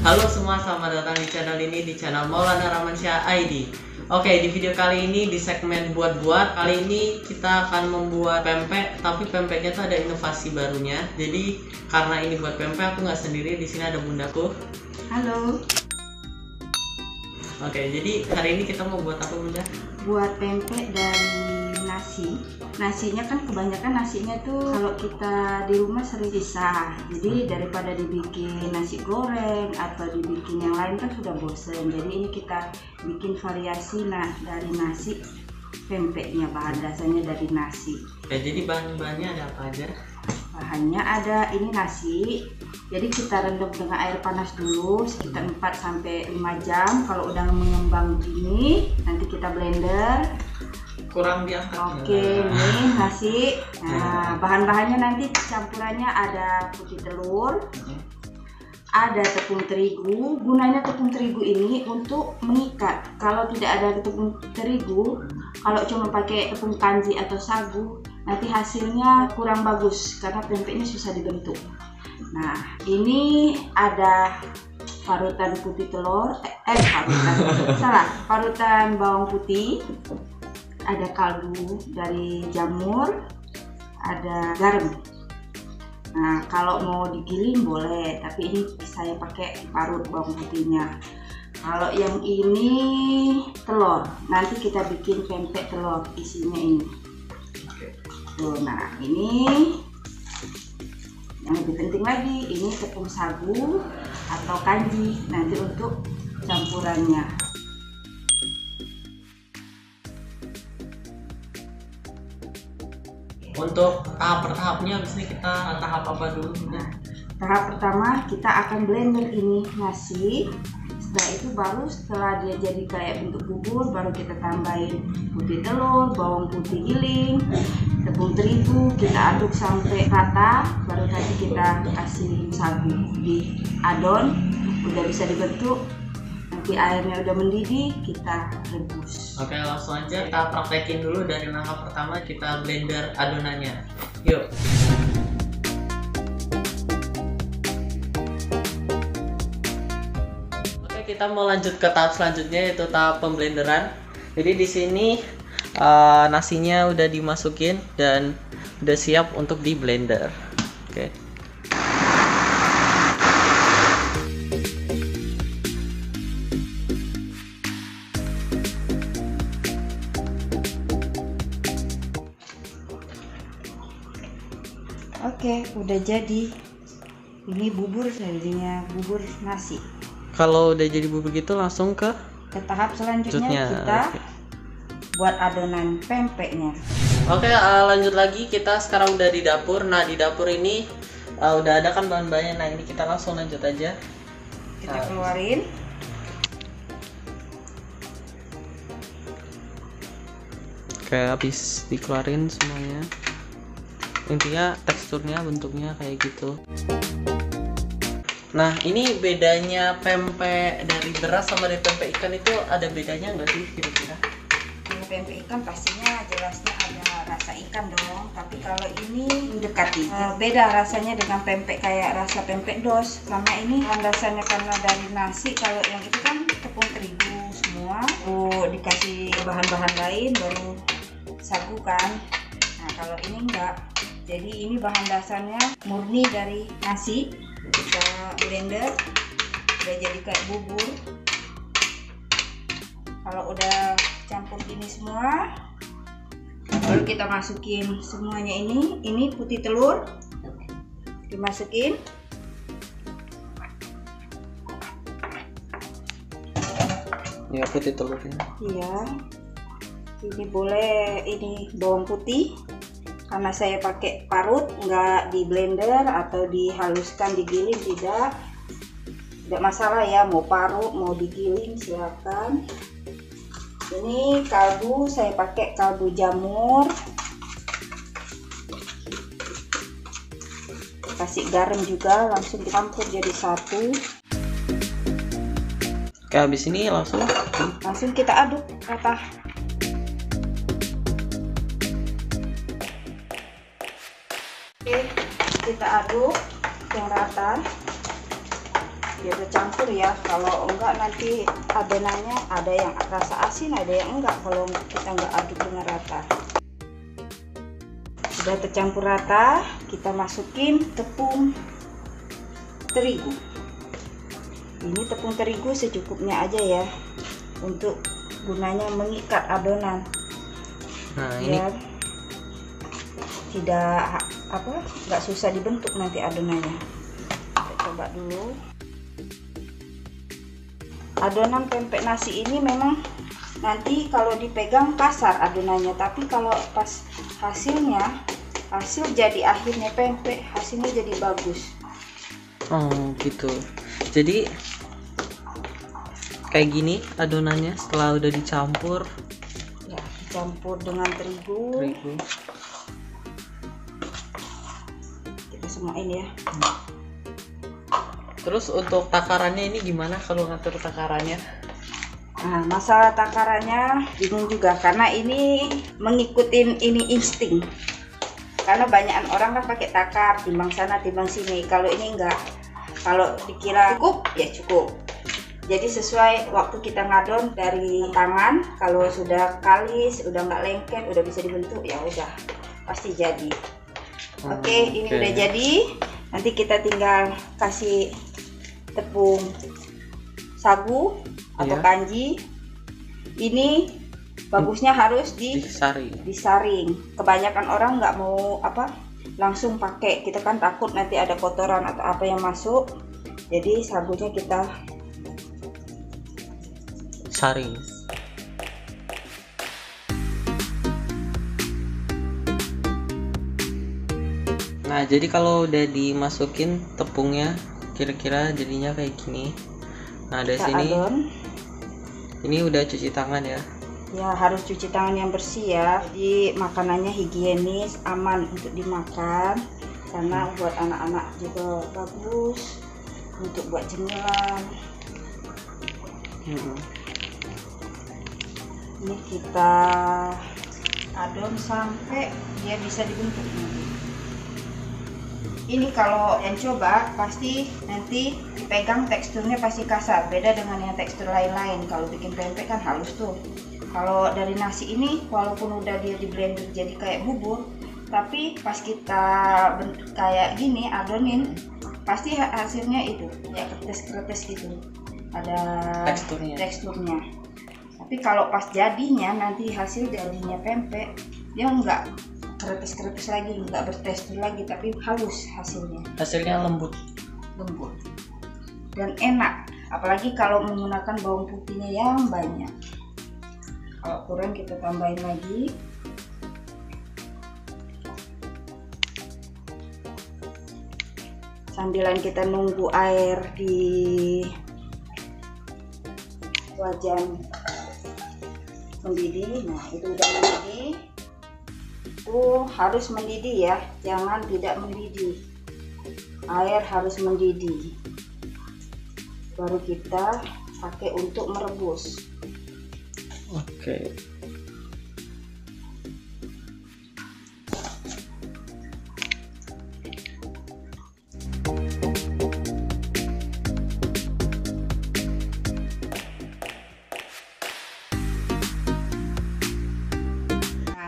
Halo semua, selamat datang di channel ini, di channel Maulana Ramansyah ID. Oke, di video kali ini di segmen buat-buat, kali ini kita akan membuat pempek, tapi pempeknya tuh ada inovasi barunya. Jadi karena ini buat pempek, aku nggak sendiri, di sini ada bundaku. Halo. Oke, jadi hari ini kita mau buat apa, Bunda? Buat pempek dari nasi. Nasinya kan kebanyakan nasinya tuh kalau kita di rumah sering sisa. Jadi daripada dibikin nasi goreng atau dibikin yang lain kan sudah bosen. Jadi ini kita bikin variasi dari nasi pempeknya, bahan dasarnya dari nasi. Ya, jadi bahan-bahannya ada apa aja? Bahannya ada ini nasi. Jadi kita rendam dengan air panas dulu sekitar 4-5 jam. Kalau udah mengembang gini, nanti kita blender. Kurang diangkat. Oke, nih nasi. Nah, bahan-bahannya nanti campurannya ada putih telur, ada tepung terigu. Gunanya tepung terigu ini untuk mengikat. Kalau tidak ada tepung terigu, kalau cuma pakai tepung kanji atau sagu, nanti hasilnya kurang bagus karena pempeknya susah dibentuk. Nah, ini ada parutan putih telur, parutan bawang putih. Ada kaldu dari jamur, ada garam. Nah, kalau mau digiling boleh, tapi ini saya pakai parut bawang putihnya. Kalau yang ini telur, nanti kita bikin pempek telur, isinya ini. Tuh, nah ini yang lebih penting lagi, ini tepung sagu atau kanji nanti untuk campurannya. Untuk tahap-tahapnya, habis ini kita tahap apa dulu? Nah, tahap pertama kita akan blender ini nasi. Setelah itu setelah dia jadi kayak bentuk bubur, baru kita tambahin putih telur, bawang putih giling, tepung terigu, kita aduk sampai rata, baru nanti kita kasih sagu di adon, udah bisa dibentuk. Nanti airnya udah mendidih, kita rebus. Oke, langsung aja kita praktekin dulu. Dari langkah pertama kita blender adonannya. Yuk. Oke, kita mau lanjut ke tahap selanjutnya, yaitu tahap pemblenderan. Jadi di sini nasinya udah dimasukin dan udah siap untuk di blender. Oke. Oke, udah jadi. Ini bubur, jadinya bubur nasi. Kalau udah jadi bubur gitu langsung ke tahap selanjutnya kita buat adonan pempeknya. Oke, lanjut lagi. Kita sekarang udah di dapur. Nah, di dapur ini udah ada kan bahan-bahannya. Nah, ini kita langsung lanjut aja. Kita keluarin. Oke, habis dikeluarin semuanya. Intinya teksturnya, bentuknya kayak gitu. Nah, ini bedanya pempek dari beras sama dari pempek ikan itu ada bedanya nggak sih kira-kira? Kalau pempek ikan pastinya jelasnya ada rasa ikan dong. Tapi kalau ini mendekati, beda rasanya dengan pempek kayak rasa pempek dos. Karena ini landasannya karena dari nasi. Kalau yang itu kan tepung terigu semua. Dikasih bahan-bahan lain baru sagu kan. Nah, kalau ini enggak. Jadi ini bahan dasarnya murni dari nasi. Kita blender, udah jadi kayak bubur. Kalau udah campur gini semua, baru kita masukin semuanya ini. Ini putih telur, dimasukin. Ya, putih telurnya. Iya. Ini boleh ini bawang putih. Karena saya pakai parut, nggak di blender atau dihaluskan, digiling, tidak masalah ya, mau parut mau digiling silakan. Ini kaldu, saya pakai kaldu jamur, kasih garam juga, langsung dicampur jadi satu. Oke, habis ini langsung kita aduk rata. Oke, kita aduk yang rata. biar tercampur ya. Kalau enggak nanti adonannya ada yang rasa asin, ada yang enggak kalau kita enggak aduk dengan rata. Sudah tercampur rata, kita masukin tepung terigu. Ini tepung terigu secukupnya aja ya, untuk gunanya mengikat adonan. Nah, ini tidak nggak susah dibentuk nanti adonannya. Kita coba dulu. Adonan pempek nasi ini memang nanti kalau dipegang kasar adonannya, tapi kalau pas hasil jadi akhirnya pempek, hasilnya jadi bagus. Oh gitu. Jadi kayak gini adonannya setelah udah dicampur. Ya, dicampur dengan terigu. Kita semain ya. Terus untuk takarannya ini gimana kalau ngatur takarannya? Nah, masalah takarannya bingung juga karena ini mengikutin ini insting. Karena banyakan orang kan pakai takar, timbang sana timbang sini. Kalau ini enggak. Kalau dikira cukup ya cukup. Jadi sesuai waktu kita ngadon dari tangan. Kalau sudah kalis, udah nggak lengket, udah bisa dibentuk ya udah pasti jadi. Oke, ini udah jadi. Nanti kita tinggal kasih tepung sagu atau kanji. Ini bagusnya harus disaring. Kebanyakan orang nggak mau langsung pakai. Kita kan takut nanti ada kotoran atau apa yang masuk. Jadi sagunya kita saring. Nah, jadi kalau udah dimasukin tepungnya, kira-kira jadinya kayak gini. Nah, dari sini adon. Ini udah cuci tangan ya? Ya, harus cuci tangan yang bersih ya. Jadi makanannya higienis, aman untuk dimakan. Karena buat anak-anak juga bagus untuk buat cemilan. Ini kita adon sampai dia bisa dibentuk. Ini kalau yang coba pasti nanti dipegang teksturnya pasti kasar, beda dengan yang tekstur lain-lain. Kalau bikin pempek kan halus tuh. Kalau dari nasi ini walaupun udah dia di blender jadi kayak bubur, tapi pas kita bentuk kayak gini adonin, pasti hasilnya itu ya kretes-kretes gitu. Ada teksturnya. Tapi kalau pas jadinya nanti hasil jadinya pempek, dia enggak kretes-kretes lagi, nggak bertekstur lagi, tapi halus hasilnya lembut dan enak, apalagi kalau menggunakan bawang putihnya yang banyak. Kalau kurang kita tambahin lagi. Sambilan kita nunggu air di wajan mendidih. Nah, itu udah mendidih. Harus mendidih ya, jangan tidak mendidih. Air harus mendidih, baru kita pakai untuk merebus. Oke.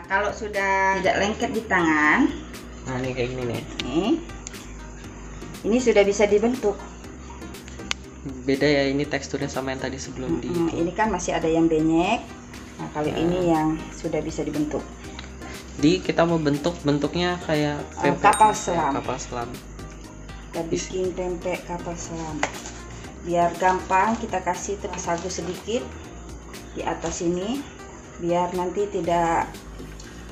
Kalau sudah tidak lengket di tangan, nah ini kayak gini nih. Ini sudah bisa dibentuk. Beda ya ini teksturnya sama yang tadi sebelum Ini kan masih ada yang benyek. Nah, kalau ini yang sudah bisa dibentuk. Jadi kita mau bentuknya kayak kapal selam. Kita bikin pempek kapal selam. Biar gampang kita kasih tepung sagu sedikit di atas ini, biar nanti tidak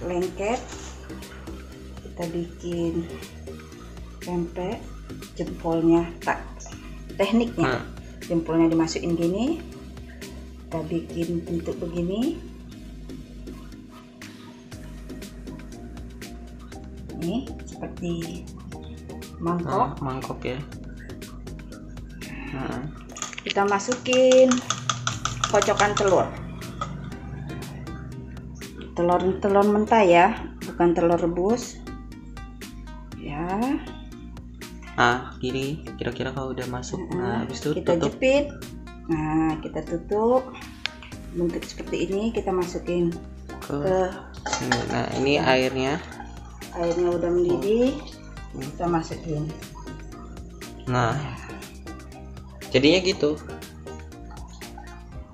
lengket. Kita bikin pempek jempolnya, tekniknya jempolnya dimasukin gini, kita bikin bentuk begini. Ini seperti mangkok ya. Kita masukin kocokan telur mentah ya, bukan telur rebus ya. Nah, gini kira-kira kalau udah masuk. Nah, habis itu kita tutup. jepit. Nah, kita tutup. Bentuk seperti ini kita masukin ke sini. Nah, ini airnya. Airnya udah mendidih. Kita masukin. Nah, jadinya gitu.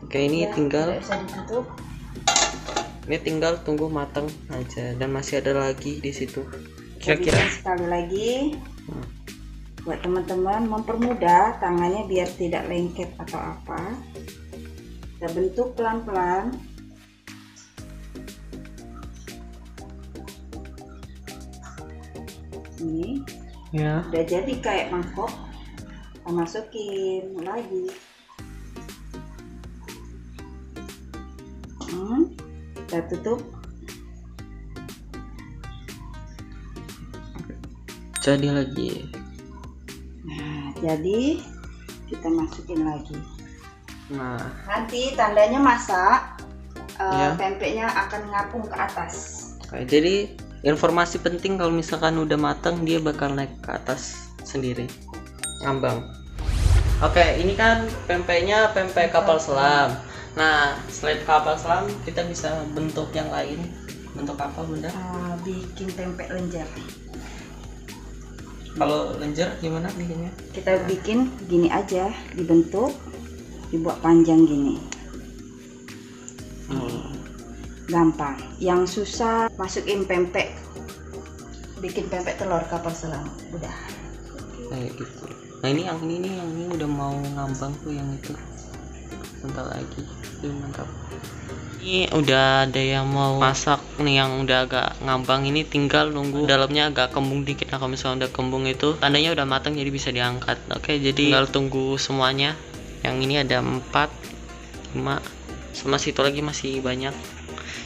Oke, ini Ya, tinggal bisa ditutup. ini tinggal tunggu matang aja, dan masih ada lagi di situ. Kira-kira Jadi, sekali lagi buat teman-teman mempermudah tangannya biar tidak lengket atau apa, kita bentuk pelan-pelan. Ini ya. udah jadi kayak mangkok, kita masukin lagi. Kita tutup. Jadi lagi. Nah, jadi kita masukin lagi. Nah, Nanti tandanya masak, Ya. pempeknya akan ngapung ke atas. oke, jadi informasi penting kalau misalkan udah matang dia bakal naik ke atas sendiri, ngambang. Oke, ini kan pempeknya pempek kapal selam. Nah, selain kapal selam kita bisa bentuk yang lain. Bentuk apa, Bunda? Bikin pempek lenjer. Kalau lenjer gimana bikinnya? Kita bikin gini aja, dibentuk, dibuat panjang gini. Gampang. Yang susah masukin pempek, bikin pempek telur kapal selam. Udah. Kayak gitu. Nah, ini yang ini udah mau ngambang tuh, yang itu. Bentar lagi. Ini mantap. Ini udah ada yang mau masak nih, yang udah agak ngambang. Ini tinggal nunggu dalamnya agak kembung dikit. Nah, kalau misalnya udah kembung itu tandanya udah matang, jadi bisa diangkat. Oke, jadi tinggal tunggu semuanya. Yang ini ada 4, 5, sama situ lagi masih banyak.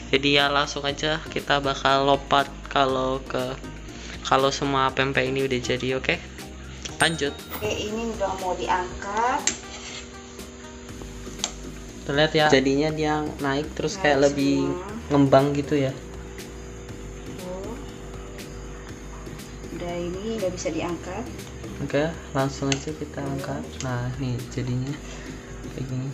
Jadi ya langsung aja kita bakal lompat kalau semua pempek ini udah jadi. Oke, lanjut. Oke, ini udah mau diangkat. Terlihat ya, jadinya dia naik terus kayak Naik lebih semua. ngembang gitu ya. Tuh. Udah, ini udah bisa diangkat. Oke, langsung aja kita angkat. Nah, nih jadinya kayak gini.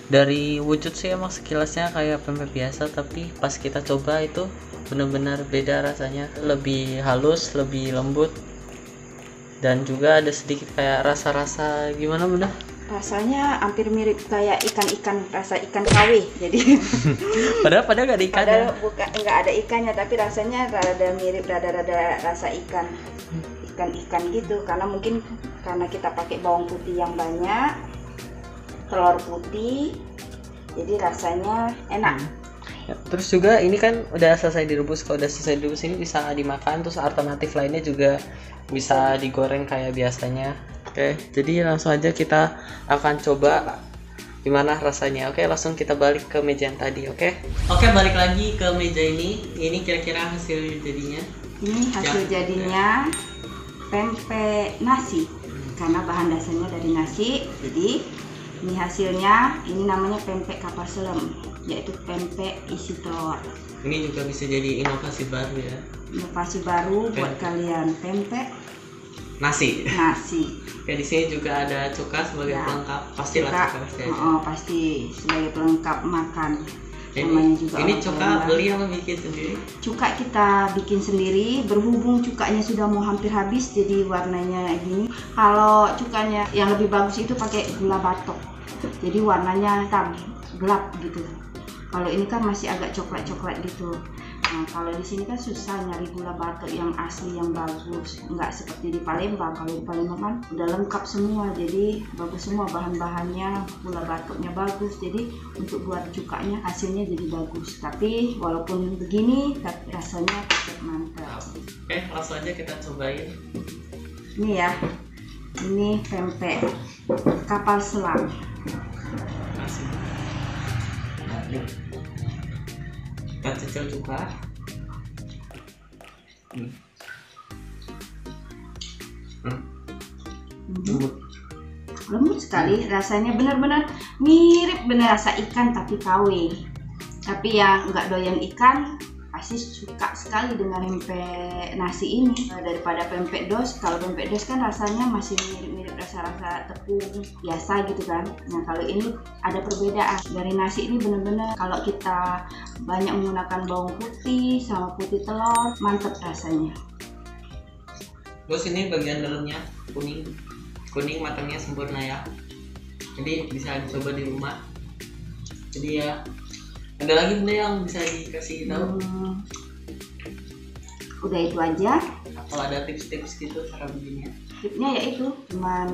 Dari wujud sih emang sekilasnya kayak pempek biasa, tapi pas kita coba itu benar-benar beda rasanya. Lebih halus, lebih lembut, dan juga ada sedikit kayak rasa-rasa gimana, Bunda? Rasanya hampir mirip kayak ikan-ikan, rasa ikan kawe. Jadi Padahal gak ada ikannya. padahal bukan, nggak ada ikannya, tapi rasanya rada mirip, rada rasa ikan gitu, karena mungkin karena kita pakai bawang putih yang banyak, telur putih, jadi rasanya enak. Ya, terus juga ini kan udah selesai direbus. Kalau udah selesai direbus ini bisa dimakan. Terus alternatif lainnya juga bisa digoreng kayak biasanya. Oke, jadi langsung aja kita akan coba gimana rasanya. Oke, langsung kita balik ke meja yang tadi. Oke, balik lagi ke meja ini. Ini kira-kira hasil jadinya. Ini hasil jadinya pempek nasi, karena bahan dasarnya dari nasi. Jadi ini hasilnya, ini namanya pempek kapal selam, yaitu pempek isi telur. Ini juga bisa jadi inovasi baru ya. Inovasi baru buat kalian, pempek Nasi. Oke, di sini juga ada cuka sebagai pelengkap. Pastilah cuka pasti ada. Pasti sebagai pelengkap makan. Ini cuka beli atau bikin sendiri? Cuka kita bikin sendiri, berhubung cukanya sudah mau hampir habis, jadi warnanya gini. Kalau cukanya yang lebih bagus itu pakai gula batok, jadi warnanya hitam gelap gitu. Kalau ini kan masih agak coklat-coklat gitu. Nah, kalau di sini kan susah nyari gula batok yang asli yang bagus, nggak seperti di Palembang. Kalau di Palembang kan udah lengkap semua, jadi bagus semua bahan-bahannya, gula batoknya bagus, jadi untuk buat cukanya hasilnya jadi bagus. Tapi walaupun begini, tapi rasanya tetap mantap. Oke, langsung aja kita cobain. Ini ya, ini pempek kapal selam. Masih. Nah, nih. Kita cicil cuka. Lembut sekali, rasanya benar-benar mirip benar rasa ikan tapi KW. Tapi yang nggak doyan ikan pasti suka sekali dengan pempek nasi ini daripada pempek dos. Kalau pempek dos kan rasanya masih mirip-mirip rasa-rasa tepung biasa gitu kan. Nah kalau ini ada perbedaan dari nasi ini, bener-bener kalau kita banyak menggunakan bawang putih sama putih telur, mantep rasanya. Terus ini bagian dalamnya kuning matangnya sempurna ya, jadi bisa dicoba di rumah. Jadi ya, ada lagi benda yang bisa dikasih tahu? Udah itu aja. Kalau ada tips-tips gitu cara bikinnya? Tipsnya yaitu cuman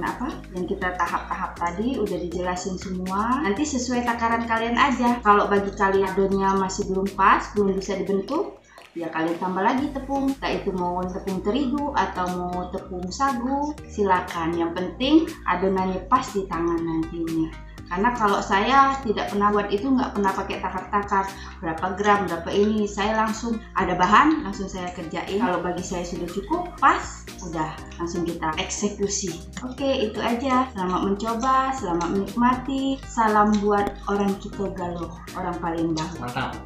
yang kita tahap-tahap tadi udah dijelasin semua. Nanti sesuai takaran kalian aja. Kalau bagi kalian adonnya masih belum pas, belum bisa dibentuk, ya kalian tambah lagi tepung. Entah itu mau tepung terigu atau mau tepung sagu, silakan. Yang penting adonannya pas di tangan nantinya. Karena kalau saya tidak pernah buat itu, nggak pernah pakai takar-takar berapa gram, berapa ini. Saya langsung ada bahan, langsung saya kerjain. Kalau bagi saya sudah cukup, pas, udah langsung kita eksekusi. Oke, itu aja. Selamat mencoba, selamat menikmati. Salam buat orang Kito Galo, orang Palembang. Mantap.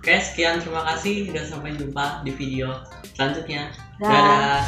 Oke, sekian, terima kasih dan sampai jumpa di video selanjutnya. Dadah.